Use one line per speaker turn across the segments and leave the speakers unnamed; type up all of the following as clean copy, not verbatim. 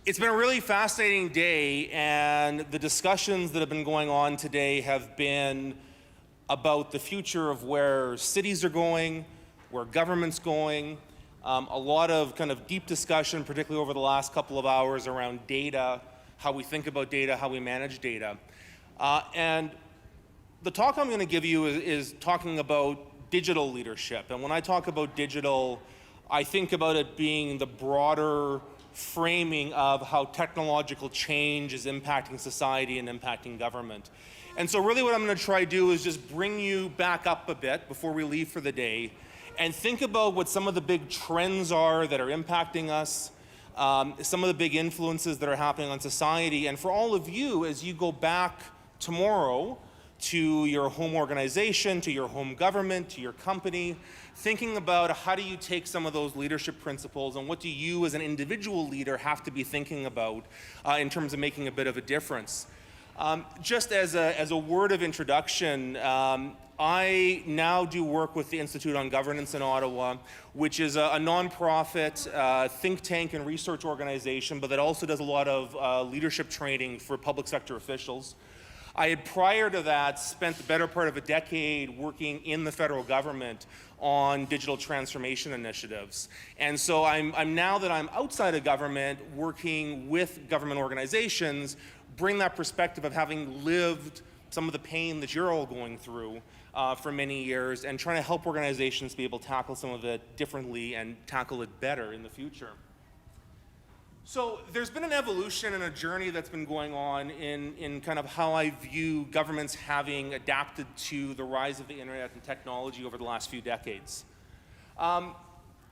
It's been a really fascinating day, and the discussions that have been going on today have been about the future of where cities are going, where government's going, a lot of kind of deep discussion, particularly over the last couple of hours, around data, how we think about data, how we manage data. And the talk I'm going to give you is talking about digital leadership. And when I talk about digital, I think about it being the broader framing of how technological change is impacting society and impacting government. And so really what I'm going to try to do is just bring you back up a bit before we leave for the day and think about what some of the big trends are that are impacting us, some of the big influences that are happening on society. And for all of you, as you go back tomorrow to your home organization, to your home government, to your company, thinking about how do you take some of those leadership principles and what do you as an individual leader have to be thinking about in terms of making a bit of a difference. Just as a word of introduction, I now do work with the Institute on Governance in Ottawa, which is a nonprofit think tank and research organization, but that also does a lot of leadership training for public sector officials. I had prior to that spent the better part of a decade working in the federal government on digital transformation initiatives. And so I'm now that I'm outside of government, working with government organizations, bring that perspective of having lived some of the pain that you're all going through for many years and trying to help organizations be able to tackle some of it differently and tackle it better in the future. So there's been an evolution and a journey that's been going on in kind of how I view governments having adapted to the rise of the internet and technology over the last few decades.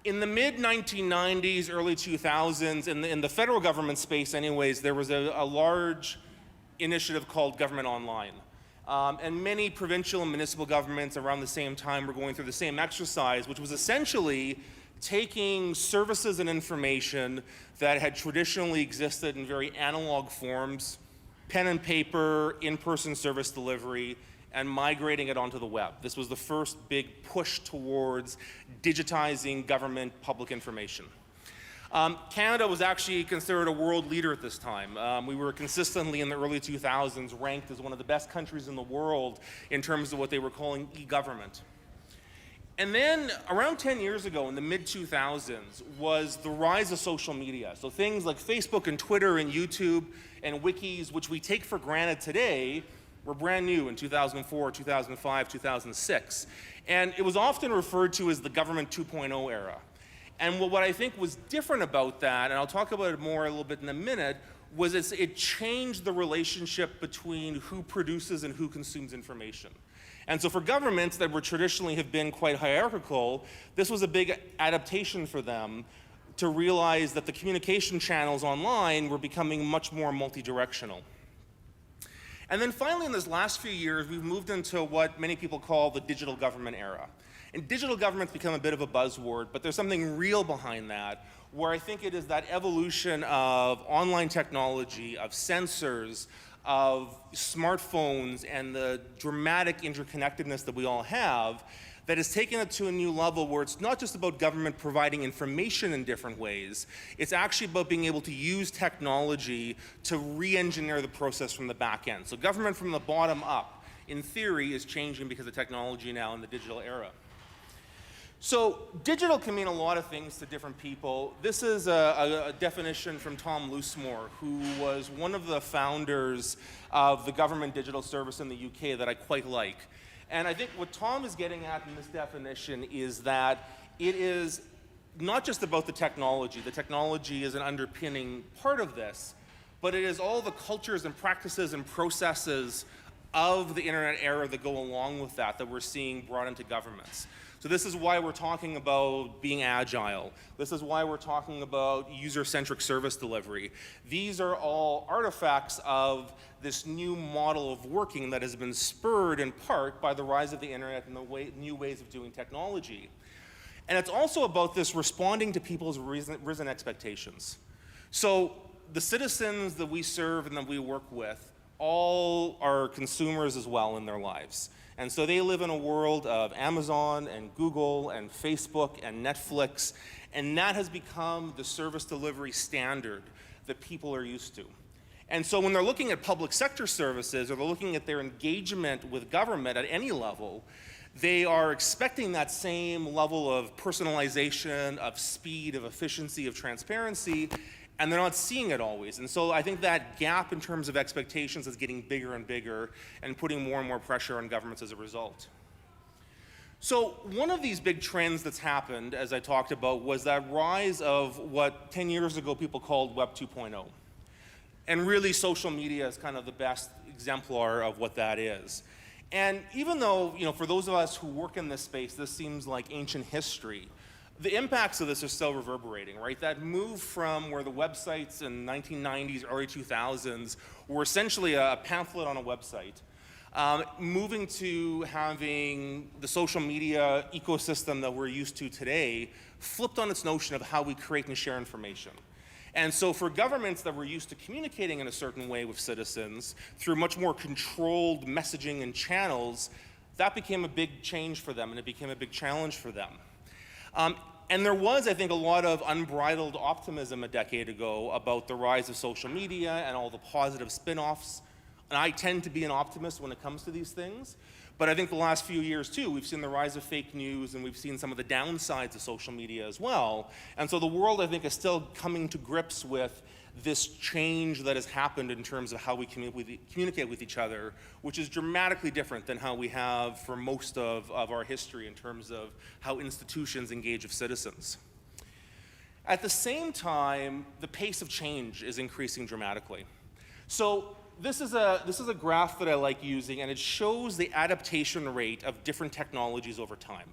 In the mid-1990s, early 2000s, in the federal government space anyways, there was a large initiative called Government Online. And many provincial and municipal governments around the same time were going through the same exercise, which was essentially taking services and information that had traditionally existed in very analog forms, pen and paper, in-person service delivery, and migrating it onto the web. This was the first big push towards digitizing government public information. Canada was actually considered a world leader at this time. We were consistently in the early 2000s ranked as one of the best countries in the world in terms of what they were calling e-government. And then around 10 years ago, in the mid-2000s, was the rise of social media. So things like Facebook and Twitter and YouTube and wikis, which we take for granted today, were brand new in 2004, 2005, 2006. And it was often referred to as the government 2.0 era. And what I think was different about that, and I'll talk about it more a little bit in a minute, was it changed the relationship between who produces and who consumes information. And so for governments that were traditionally have been quite hierarchical, this was a big adaptation for them to realize that the communication channels online were becoming much more multi-directional. And then finally, in this last few years, we've moved into what many people call the digital government era. And digital government's become a bit of a buzzword, but there's something real behind that, where I think it is that evolution of online technology, of sensors, of smartphones, and the dramatic interconnectedness that we all have that has taken it to a new level where it's not just about government providing information in different ways, it's actually about being able to use technology to re-engineer the process from the back end. So government from the bottom up, in theory, is changing because of technology now in the digital era. So digital can mean a lot of things to different people. This is a definition from Tom Loosemore, who was one of the founders of the government digital service in the UK that I quite like. And I think what Tom is getting at in this definition is that it is not just about the technology. The technology is an underpinning part of this, but it is all the cultures and practices and processes of the internet era that go along with that we're seeing brought into governments. So this is why we're talking about being agile. This is why we're talking about user-centric service delivery. These are all artifacts of this new model of working that has been spurred in part by the rise of the internet and the new ways of doing technology. And it's also about this responding to people's risen expectations. So the citizens that we serve and that we work with all are consumers as well in their lives. And so they live in a world of Amazon and Google and Facebook and Netflix, and that has become the service delivery standard that people are used to. And so when they're looking at public sector services, or they're looking at their engagement with government at any level, they are expecting that same level of personalization, of speed, of efficiency, of transparency, and they're not seeing it always. And so I think that gap in terms of expectations is getting bigger and bigger and putting more and more pressure on governments as a result. So one of these big trends that's happened, as I talked about, was that rise of what 10 years ago people called Web 2.0. And really social media is kind of the best exemplar of what that is. And even though, for those of us who work in this space, this seems like ancient history, the impacts of this are still reverberating, right? That move from where the websites in 1990s, early 2000s were essentially a pamphlet on a website, moving to having the social media ecosystem that we're used to today flipped on its notion of how we create and share information. And so for governments that were used to communicating in a certain way with citizens through much more controlled messaging and channels, that became a big change for them, and it became a big challenge for them. And there was, I think, a lot of unbridled optimism a decade ago about the rise of social media and all the positive spin-offs. And I tend to be an optimist when it comes to these things. But I think the last few years, too, we've seen the rise of fake news, and we've seen some of the downsides of social media as well. And so the world, I think, is still coming to grips with this change that has happened in terms of how we communicate with each other, which is dramatically different than how we have for most of our history in terms of how institutions engage with citizens. At the same time, the pace of change is increasing dramatically. So this is a graph that I like using, and it shows the adaptation rate of different technologies over time.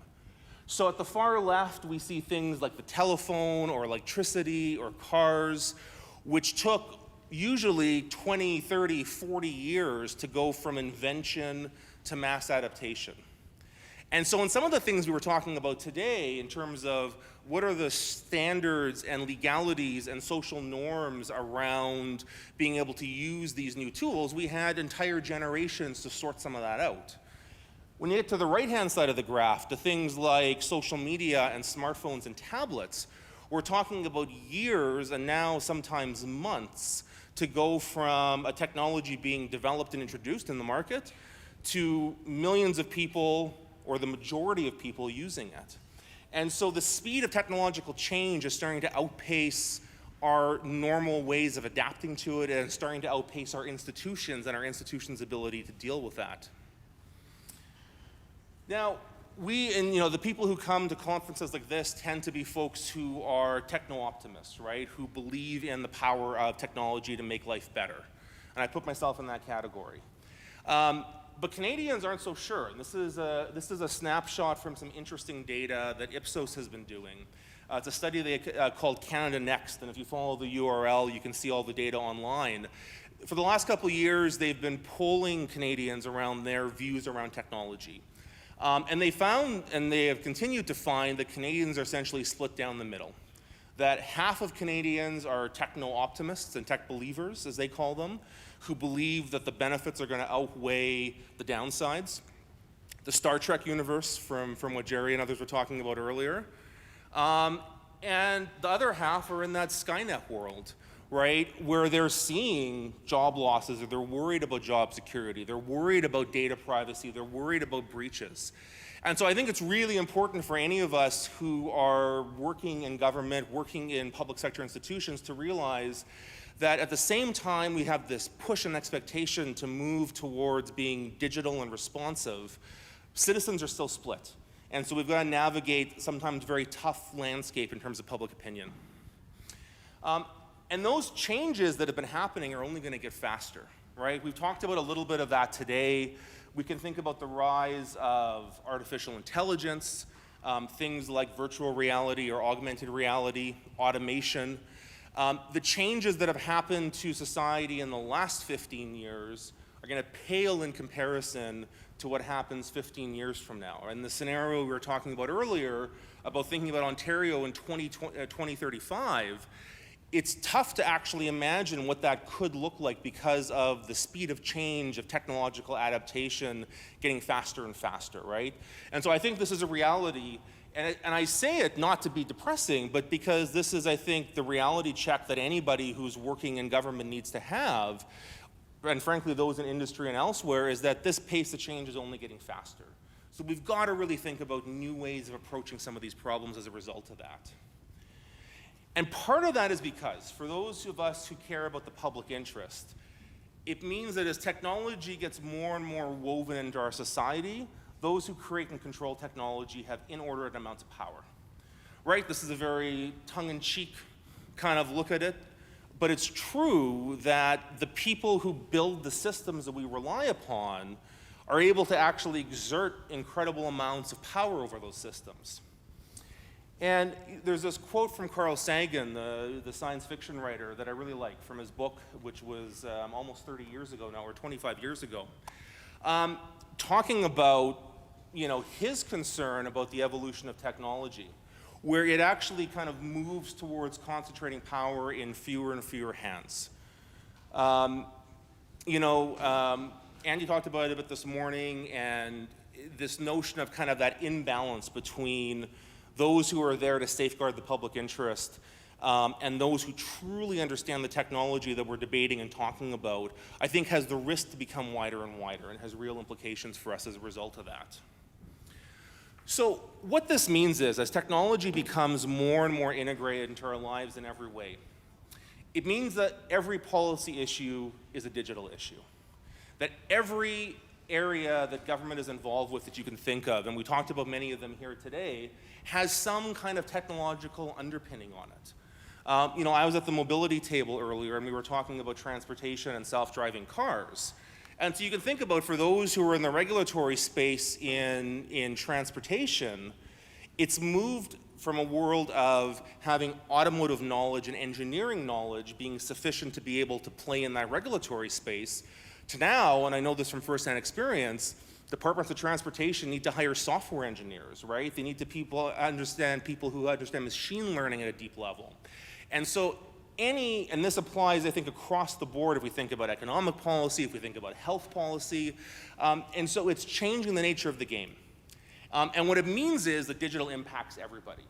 So at the far left, we see things like the telephone or electricity or cars, which took usually 20, 30, 40 years to go from invention to mass adaptation. And so in some of the things we were talking about today in terms of what are the standards and legalities and social norms around being able to use these new tools, we had entire generations to sort some of that out. When you get to the right-hand side of the graph, to things like social media and smartphones and tablets, we're talking about years and now sometimes months to go from a technology being developed and introduced in the market to millions of people, or the majority of people, using it. And so the speed of technological change is starting to outpace our normal ways of adapting to it, and starting to outpace our institutions and our institutions' ability to deal with that. Now, the people who come to conferences like this tend to be folks who are techno-optimists, right? Who believe in the power of technology to make life better. And I put myself in that category. But Canadians aren't so sure. And this is a snapshot from some interesting data that Ipsos has been doing. It's a study they called Canada Next, and if you follow the URL, you can see all the data online. For the last couple of years, they've been polling Canadians around their views around technology. And they found, and they have continued to find, that Canadians are essentially split down the middle. That half of Canadians are techno-optimists and tech believers, as they call them, who believe that the benefits are going to outweigh the downsides. The Star Trek universe, from what Jerry and others were talking about earlier. And the other half are in that Skynet world, right, where they're seeing job losses, or they're worried about job security, they're worried about data privacy, they're worried about breaches. And so I think it's really important for any of us who are working in government, working in public sector institutions, to realize that at the same time we have this push and expectation to move towards being digital and responsive, citizens are still split. And so we've got to navigate sometimes very tough landscape in terms of public opinion. And those changes that have been happening are only going to get faster, right? We've talked about a little bit of that today. We can think about the rise of artificial intelligence, things like virtual reality or augmented reality, automation. The changes that have happened to society in the last 15 years are going to pale in comparison to what happens 15 years from now. And the scenario we were talking about earlier, about thinking about Ontario in 2035, it's tough to actually imagine what that could look like because of the speed of change, of technological adaptation getting faster and faster, right? And so I think this is a reality, and I say it not to be depressing, but because this is, I think, the reality check that anybody who's working in government needs to have, and frankly those in industry and elsewhere, is that this pace of change is only getting faster. So we've got to really think about new ways of approaching some of these problems as a result of that. And part of that is because, for those of us who care about the public interest, it means that as technology gets more and more woven into our society, those who create and control technology have inordinate amounts of power. Right? This is a very tongue-in-cheek kind of look at it, but it's true that the people who build the systems that we rely upon are able to actually exert incredible amounts of power over those systems. And there's this quote from Carl Sagan, the science fiction writer, that I really like from his book, which was almost 30 years ago now, or 25 years ago, talking about his concern about the evolution of technology, where it actually kind of moves towards concentrating power in fewer and fewer hands. Andy talked about it a bit this morning, and this notion of kind of that imbalance between those who are there to safeguard the public interest and those who truly understand the technology that we're debating and talking about, I think has the risk to become wider and wider and has real implications for us as a result of that. So what this means is, as technology becomes more and more integrated into our lives in every way, it means that every policy issue is a digital issue. That every area that government is involved with that you can think of, and we talked about many of them here today, has some kind of technological underpinning on it. I was at the mobility table earlier, and we were talking about transportation and self-driving cars. And so you can think about, for those who are in the regulatory space in transportation, it's moved from a world of having automotive knowledge and engineering knowledge being sufficient to be able to play in that regulatory space, to now, and I know this from firsthand experience, departments of transportation need to hire software engineers, right? They need to people who understand machine learning at a deep level. And so and this applies, I think, across the board if we think about economic policy, if we think about health policy, and so it's changing the nature of the game. And what it means is that digital impacts everybody.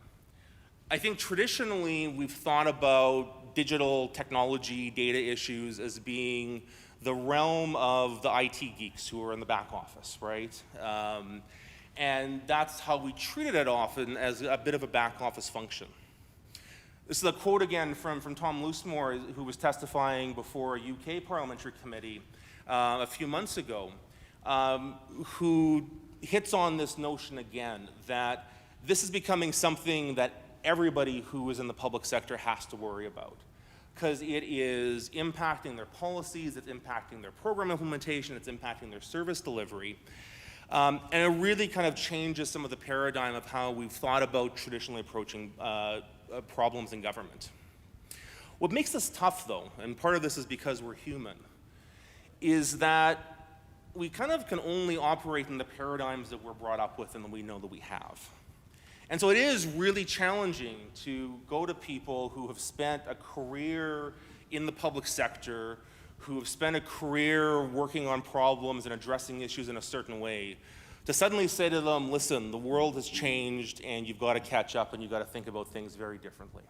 I think traditionally we've thought about digital technology data issues as being the realm of the IT geeks who are in the back office, right? And that's how we treated it often, as a bit of a back office function. This is a quote again from Tom Loosemore, who was testifying before a UK parliamentary committee a few months ago, who hits on this notion again, that this is becoming something that everybody who is in the public sector has to worry about, because it is impacting their policies, it's impacting their program implementation, it's impacting their service delivery. And it really kind of changes some of the paradigm of how we've thought about traditionally approaching problems in government. What makes this tough, though, and part of this is because we're human, is that we kind of can only operate in the paradigms that we're brought up with and that we know that we have. And so it is really challenging to go to people who have spent a career in the public sector, who have spent a career working on problems and addressing issues in a certain way, to suddenly say to them, listen, the world has changed and you've got to catch up and you've got to think about things very differently.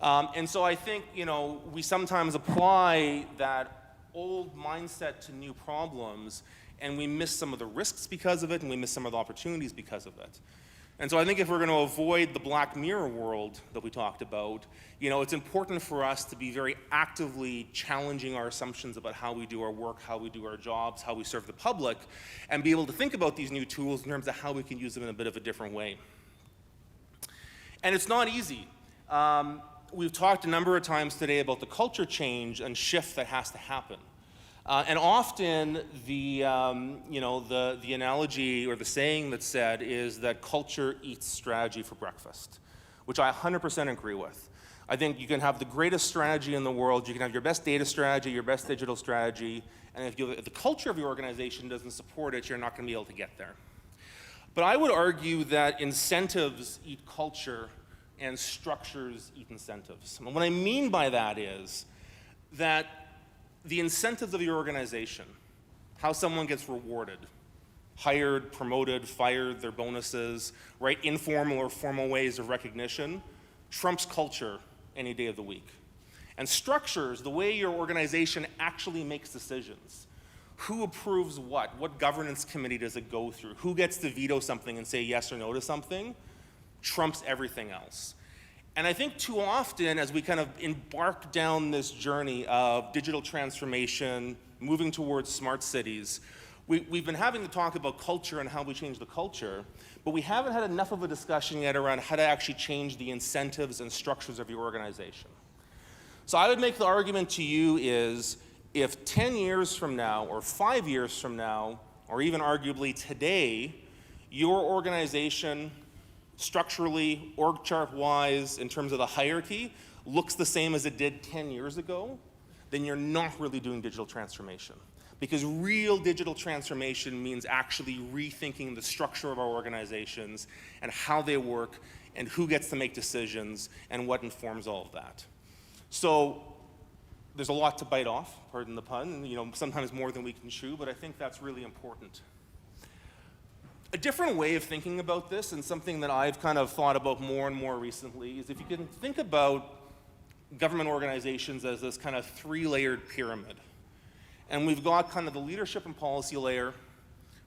And so I think, we sometimes apply that old mindset to new problems, and we miss some of the risks because of it, and we miss some of the opportunities because of it. And so I think if we're going to avoid the Black Mirror world that we talked about, it's important for us to be very actively challenging our assumptions about how we do our work, how we do our jobs, how we serve the public, and be able to think about these new tools in terms of how we can use them in a bit of a different way. And it's not easy. We've talked a number of times today about the culture change and shift that has to happen. And often the analogy or the saying that's said is that culture eats strategy for breakfast, which I 100% agree with. I think you can have the greatest strategy in the world, you can have your best data strategy, your best digital strategy, and if the culture of your organization doesn't support it, you're not going to be able to get there. But I would argue that incentives eat culture and structures eat incentives. And what I mean by that is that the incentives of your organization, how someone gets rewarded, hired, promoted, fired, their bonuses, right? Informal or formal ways of recognition, trumps culture any day of the week. And structures, the way your organization actually makes decisions. Who approves what governance committee does it go through? Who gets to veto something and say yes or no to something? Trumps everything else. And I think too often, as we kind of embark down this journey of digital transformation, moving towards smart cities, we've been having to talk about culture and how we change the culture, but we haven't had enough of a discussion yet around how to actually change the incentives and structures of your organization. So I would make the argument to you is, if 10 years from now, or 5 years from now, or even arguably today, your organization, structurally, org chart-wise, in terms of the hierarchy, looks the same as it did 10 years ago, then you're not really doing digital transformation. Because real digital transformation means actually rethinking the structure of our organizations and how they work and who gets to make decisions and what informs all of that. So there's a lot to bite off, pardon the pun, sometimes more than we can chew, but I think that's really important. A different way of thinking about this, and something that I've kind of thought about more and more recently, is if you can think about government organizations as this kind of three-layered pyramid. And we've got kind of the leadership and policy layer,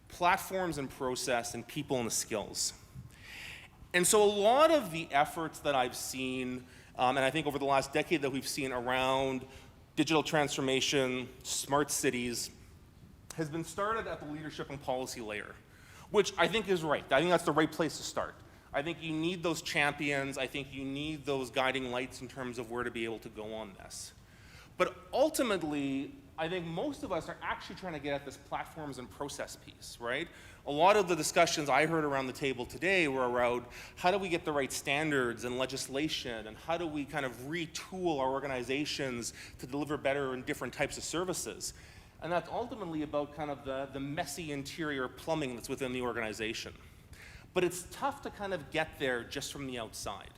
platforms and process, and people and the skills. And so a lot of the efforts that I've seen, and I think over the last decade that we've seen around digital transformation, smart cities, has been started at the leadership and policy layer, which I think is right. I think that's the right place to start. I think you need those champions. I think you need those guiding lights in terms of where to be able to go on this. But ultimately, I think most of us are actually trying to get at this platforms and process piece, right? A lot of the discussions I heard around the table today were around how do we get the right standards and legislation, and how do we kind of retool our organizations to deliver better and different types of services. And that's ultimately about kind of the messy interior plumbing that's within the organization. But it's tough to kind of get there just from the outside.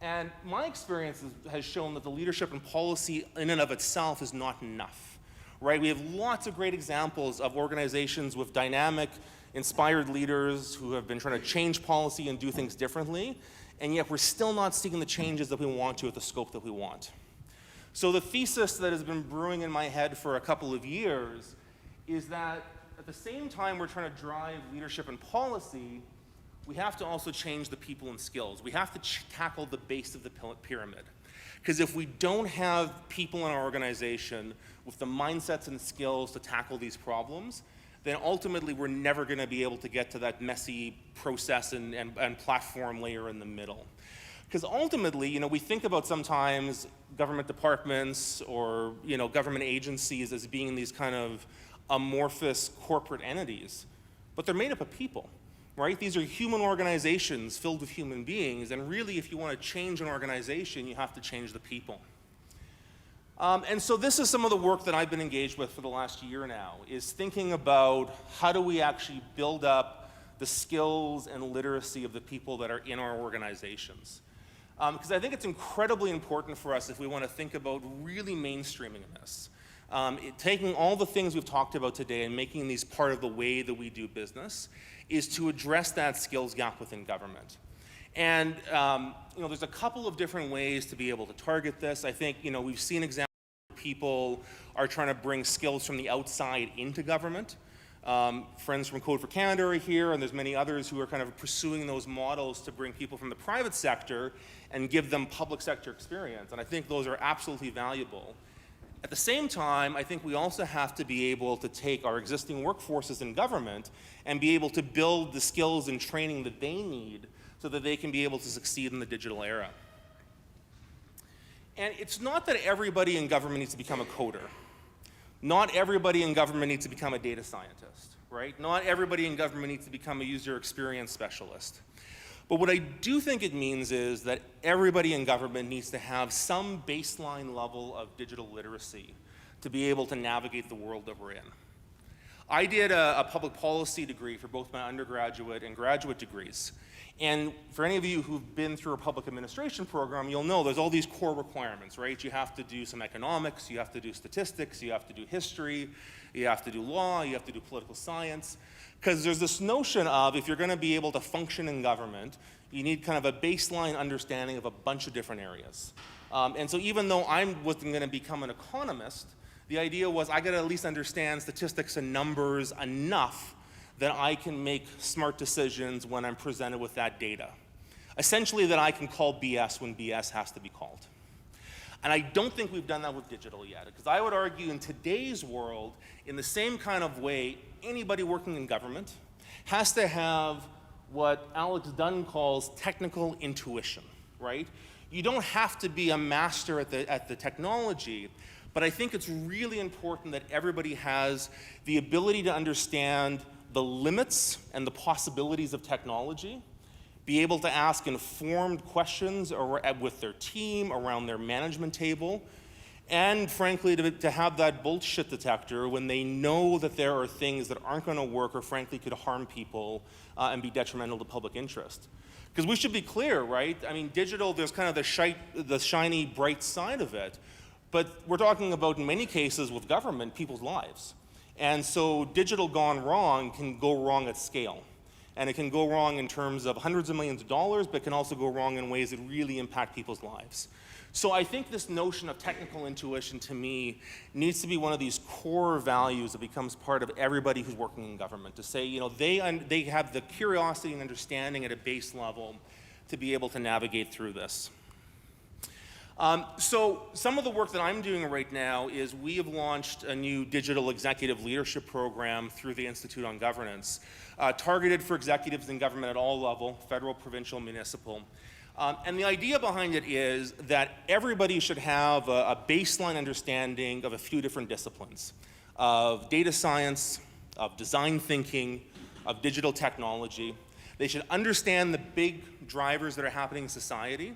And my experience has shown that the leadership and policy in and of itself is not enough, right? We have lots of great examples of organizations with dynamic, inspired leaders who have been trying to change policy and do things differently, and yet we're still not seeing the changes that we want to at the scope that we want. So the thesis that has been brewing in my head for a couple of years is that at the same time we're trying to drive leadership and policy, we have to also change the people and skills. We have to tackle the base of the pyramid. Because if we don't have people in our organization with the mindsets and skills to tackle these problems, then ultimately we're never going to be able to get to that messy process and platform layer in the middle. Because ultimately, we think about sometimes government departments or government agencies as being these kind of amorphous corporate entities, but they're made up of people. Right? These are human organizations filled with human beings, and really if you want to change an organization, you have to change the people. And so this is some of the work that I've been engaged with for the last year now, is thinking about how do we actually build up the skills and literacy of the people that are in our organizations. Because I think it's incredibly important for us if we want to think about really mainstreaming this. Taking all the things we've talked about today and making these part of the way that we do business is to address that skills gap within government. And there's a couple of different ways to be able to target this. I think we've seen examples where people are trying to bring skills from the outside into government. Friends from Code for Canada are here, and there's many others who are kind of pursuing those models to bring people from the private sector and give them public sector experience. And I think those are absolutely valuable. At the same time, I think we also have to be able to take our existing workforces in government and be able to build the skills and training that they need so that they can be able to succeed in the digital era. And it's not that everybody in government needs to become a coder. Not everybody in government needs to become a data scientist, right? Not everybody in government needs to become a user experience specialist. But what I do think it means is that everybody in government needs to have some baseline level of digital literacy to be able to navigate the world that we're in. I did a public policy degree for both my undergraduate and graduate degrees. And for any of you who've been through a public administration program, you'll know there's all these core requirements, right? You have to do some economics, you have to do statistics, you have to do history, you have to do law, you have to do political science. Because there's this notion of if you're going to be able to function in government, you need kind of a baseline understanding of a bunch of different areas. And so even though I wasn't going to become an economist, the idea was I got to at least understand statistics and numbers enough that I can make smart decisions when I'm presented with that data. Essentially that I can call BS when BS has to be called. And I don't think we've done that with digital yet, because I would argue in today's world, in the same kind of way, anybody working in government has to have what Alex Dunn calls technical intuition, right? You don't have to be a master at the technology, but I think it's really important that everybody has the ability to understand the limits and the possibilities of technology, be able to ask informed questions with their team, around their management table, and frankly, to have that bullshit detector when they know that there are things that aren't going to work or frankly could harm people and be detrimental to public interest. Because we should be clear, right? I mean, digital, there's kind of the shiny, bright side of it, but we're talking about, in many cases with government, people's lives. And so digital gone wrong can go wrong at scale. And it can go wrong in terms of hundreds of millions of dollars, but can also go wrong in ways that really impact people's lives. So I think this notion of technical intuition, to me, needs to be one of these core values that becomes part of everybody who's working in government, to say, you know, they have the curiosity and understanding at a base level to be able to navigate through this. So some of the work that I'm doing right now is we have launched a new digital executive leadership program through the Institute on Governance, targeted for executives in government at all levels, federal, provincial, municipal. And the idea behind it is that everybody should have a baseline understanding of a few different disciplines, of data science, of design thinking, of digital technology. They should understand the big drivers that are happening in society,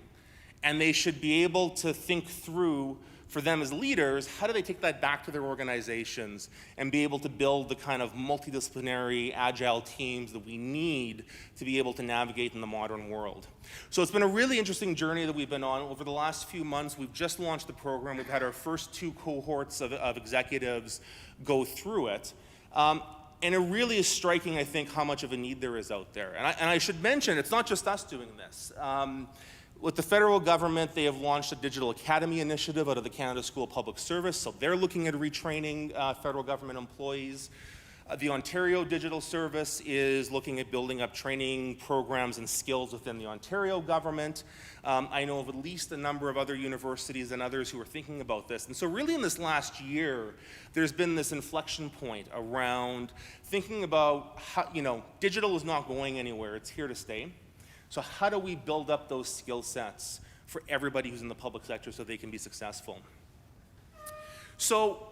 and they should be able to think through, for them as leaders, how do they take that back to their organizations and be able to build the kind of multidisciplinary, agile teams that we need to be able to navigate in the modern world. So it's been a really interesting journey that we've been on. Over the last few months, we've just launched the program. We've had our first 2 cohorts of executives go through it. And it really is striking, I think, how much of a need there is out there. And I should mention, it's not just us doing this. With the federal government, they have launched a digital academy initiative out of the Canada School of Public Service, so they're looking at retraining federal government employees. The Ontario Digital Service is looking at building up training programs and skills within the Ontario government. I know of at least a number of other universities and others who are thinking about this. And so really in this last year, there's been this inflection point around thinking about how, you know, digital is not going anywhere, it's here to stay. So how do we build up those skill sets for everybody who's in the public sector so they can be successful? So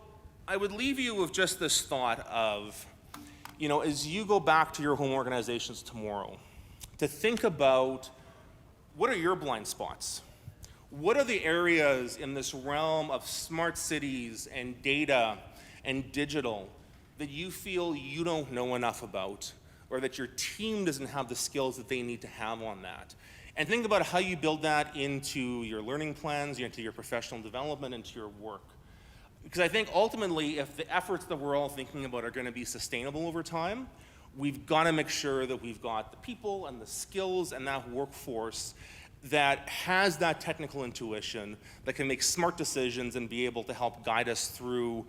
I would leave you with just this thought of, you know, as you go back to your home organizations tomorrow, to think about what are your blind spots? What are the areas in this realm of smart cities and data and digital that you feel you don't know enough about, or that your team doesn't have the skills that they need to have on that? And think about how you build that into your learning plans, into your professional development, into your work. Because I think ultimately, if the efforts that we're all thinking about are going to be sustainable over time, we've got to make sure that we've got the people and the skills and that workforce that has that technical intuition, that can make smart decisions and be able to help guide us through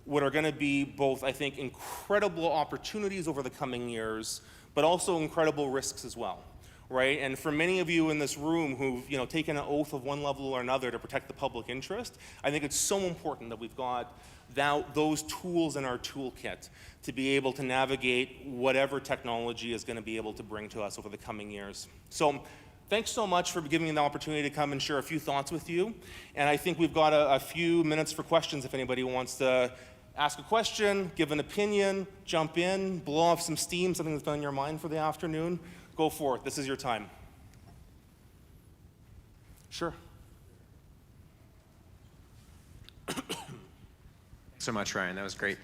what are going to be both, I think, incredible opportunities over the coming years, but also incredible risks as well, right? And for many of you in this room who've, you know, taken an oath of one level or another to protect the public interest, I think it's so important that we've got those tools in our toolkit to be able to navigate whatever technology is going to be able to bring to us over the coming years. So thanks so much for giving me the opportunity to come and share a few thoughts with you. And I think we've got a few minutes for questions if anybody wants to ask a question, give an opinion, jump in, blow off some steam, something that's been on your mind for the afternoon. Go for it. This is your time. Sure.
Thanks so much, Ryan. That was great.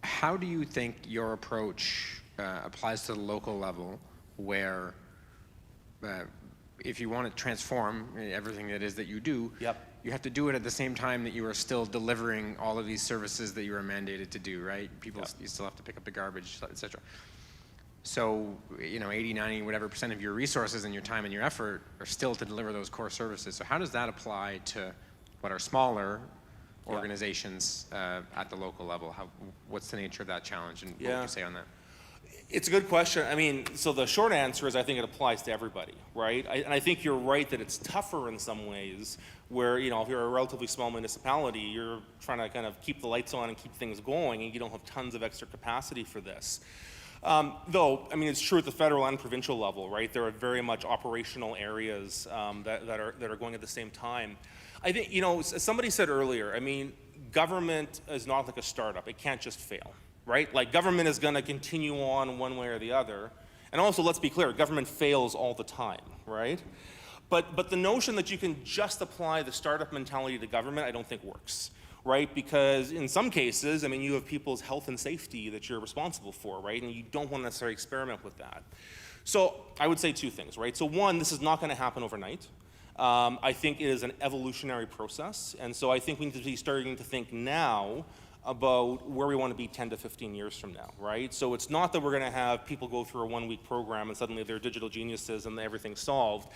How do you think your approach applies to the local level where if you want to transform everything it is that you do,
Yep.
you have to do it at the same time that you are still delivering all of these services that you are mandated to do, right? People,
Yep.
you still have to pick up the garbage, et cetera. So, 80, 90, whatever % of your resources and your time and your effort are still to deliver those core services. So how does that apply to what are smaller organizations at the local level? What's the nature of that challenge, and what would you say on that?
It's a good question. I mean, so the short answer is I think it applies to everybody, right? And I think you're right that it's tougher in some ways where, if you're a relatively small municipality, you're trying to kind of keep the lights on and keep things going, and you don't have tons of extra capacity for this. Though, I mean, it's true at the federal and provincial level, right? There are very much operational areas that are going at the same time. I think, as somebody said earlier, I mean, government is not like a startup. It can't just fail, right? Like, government is going to continue on one way or the other. And also, let's be clear, government fails all the time, right? But the notion that you can just apply the startup mentality to government, I don't think works, right? Because in some cases, I mean, you have people's health and safety that you're responsible for, right? And you don't want to necessarily experiment with that. So I would say two things, right? So one, this is not going to happen overnight. I think it is an evolutionary process. And so I think we need to be starting to think now about where we want to be 10 to 15 years from now, right? So it's not that we're going to have people go through a one-week program and suddenly they're digital geniuses and everything's solved.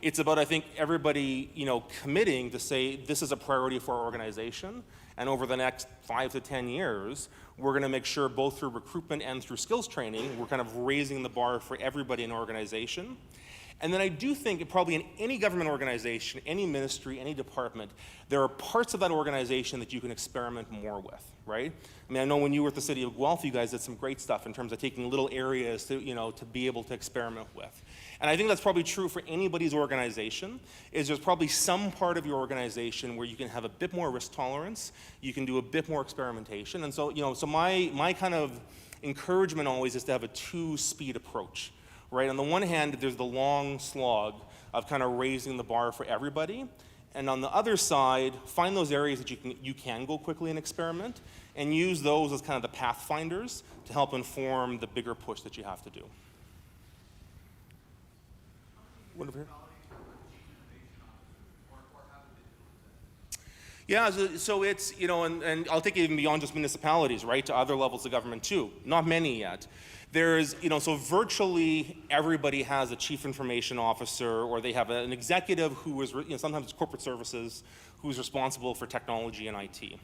It's about, I think, everybody, committing to say this is a priority for our organization, and over the next 5 to 10 years, we're going to make sure both through recruitment and through skills training, we're kind of raising the bar for everybody in our organization. And then I do think probably in any government organization, any ministry, any department, there are parts of that organization that you can experiment more with, right? I mean, I know when you were at the City of Guelph, you guys did some great stuff in terms of taking little areas to, to be able to experiment with. And I think that's probably true for anybody's organization, is there's probably some part of your organization where you can have a bit more risk tolerance, you can do a bit more experimentation. And so, so my kind of encouragement always is to have a two-speed approach. Right, on the one hand, there's the long slog of kind of raising the bar for everybody, and on the other side, find those areas that you can go quickly and experiment, and use those as kind of the pathfinders to help inform the bigger push that you have to do. What over here? Yeah, so it's, and I'll take it even beyond just municipalities, right, to other levels of government too. Not many yet. There's, so virtually everybody has a chief information officer, or they have an executive who is, sometimes it's corporate services, who's responsible for technology and IT.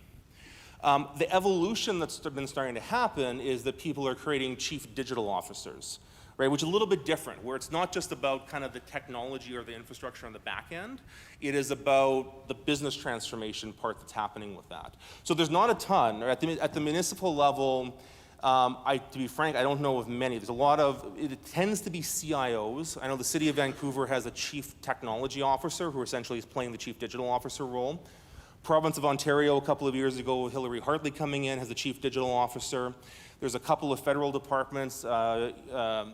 The evolution that's been starting to happen is that people are creating chief digital officers, right, which is a little bit different, where it's not just about kind of the technology or the infrastructure on the back end. It is about the business transformation part that's happening with that. So there's not a ton, or at the municipal level, to be frank, I don't know of many. There's a lot of, it tends to be CIOs. I know the City of Vancouver has a chief technology officer who essentially is playing the chief digital officer role. Province of Ontario, a couple of years ago, Hillary Hartley coming in, has a chief digital officer. There's a couple of federal departments,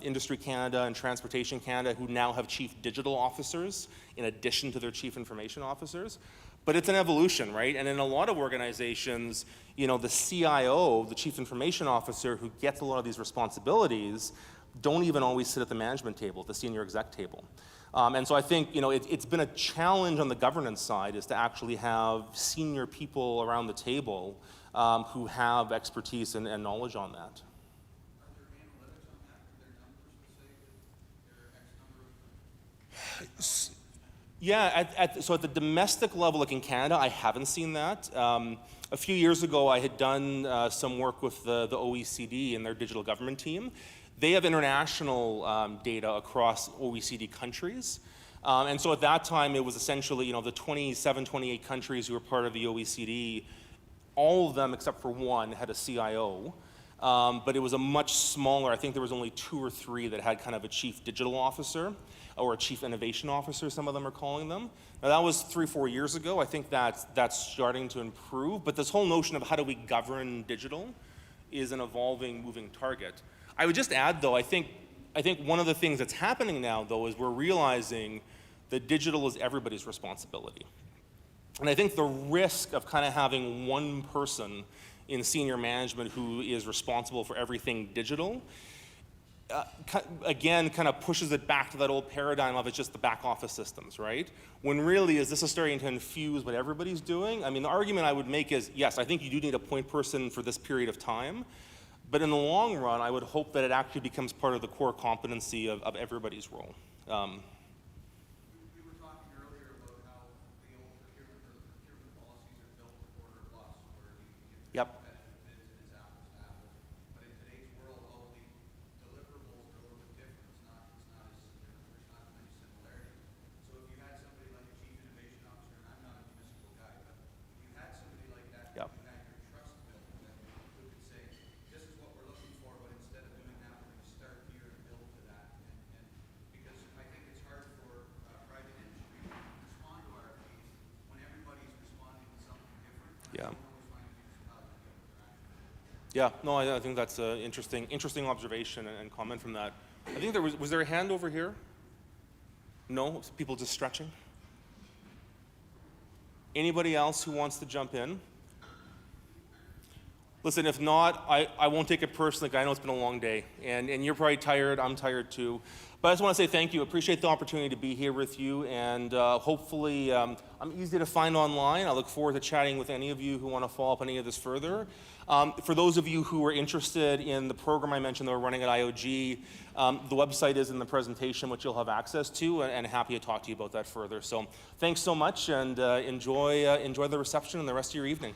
Industry Canada and Transportation Canada, who now have chief digital officers in addition to their chief information officers. But it's an evolution, right? And in a lot of organizations, the CIO, the chief information officer, who gets a lot of these responsibilities, don't even always sit at the management table, at the senior exec table. And so I think, it's been a challenge on the governance side, is to actually have senior people around the table who have expertise and knowledge on that.
Are there analytics on that? Are there numbers to say that there are X number of?
Yeah, so at the domestic level, like in Canada, I haven't seen that. A few years ago, I had done some work with the OECD and their digital government team. They have international data across OECD countries. And so at that time, it was essentially, the 27, 28 countries who were part of the OECD, all of them except for one had a CIO. But it was a much smaller, I think there was only 2 or 3 that had kind of a chief digital officer, or a chief innovation officer, some of them are calling them. Now that was 3, 4 years ago. I think that's starting to improve, but this whole notion of how do we govern digital is an evolving, moving target. I would just add though, I think one of the things that's happening now though is we're realizing that digital is everybody's responsibility. And I think the risk of kind of having one person in senior management who is responsible for everything digital again, kind of pushes it back to that old paradigm of it's just the back office systems, right? When really, is this is starting to infuse what everybody's doing? I mean, the argument I would make is, yes, I think you do need a point person for this period of time, but in the long run, I would hope that it actually becomes part of the core competency of everybody's role.
We were talking earlier about how the old procurement or the procurement policies are built for order plus, where you get
Yep.
competitive bids and it's apples to apples. But in today's world, all the deliverables are a little bit different. It's not as, there's not as many similarities. So if you had somebody like a chief innovation officer, and I'm not a municipal guy, but if you had somebody like that,
Yep.
you had your trust built, then who could say, this is what we're looking for, but instead of doing that, we're going to start here and build to that. And because I think it's hard for private industry to respond to RFPs when everybody's responding to something different.
Yeah.
I don't always find municipalities get interaction.
Yeah, no, I think that's an interesting observation and comment from that. I think was there a hand over here? No, people just stretching? Anybody else who wants to jump in? Listen, if not, I won't take it personally. I know it's been a long day, and you're probably tired. I'm tired too. But I just want to say thank you. Appreciate the opportunity to be here with you, and hopefully I'm easy to find online. I look forward to chatting with any of you who want to follow up on any of this further. For those of you who are interested in the program I mentioned that we're running at IOG, the website is in the presentation, which you'll have access to, and happy to talk to you about that further. So thanks so much, and enjoy the reception and the rest of your evening.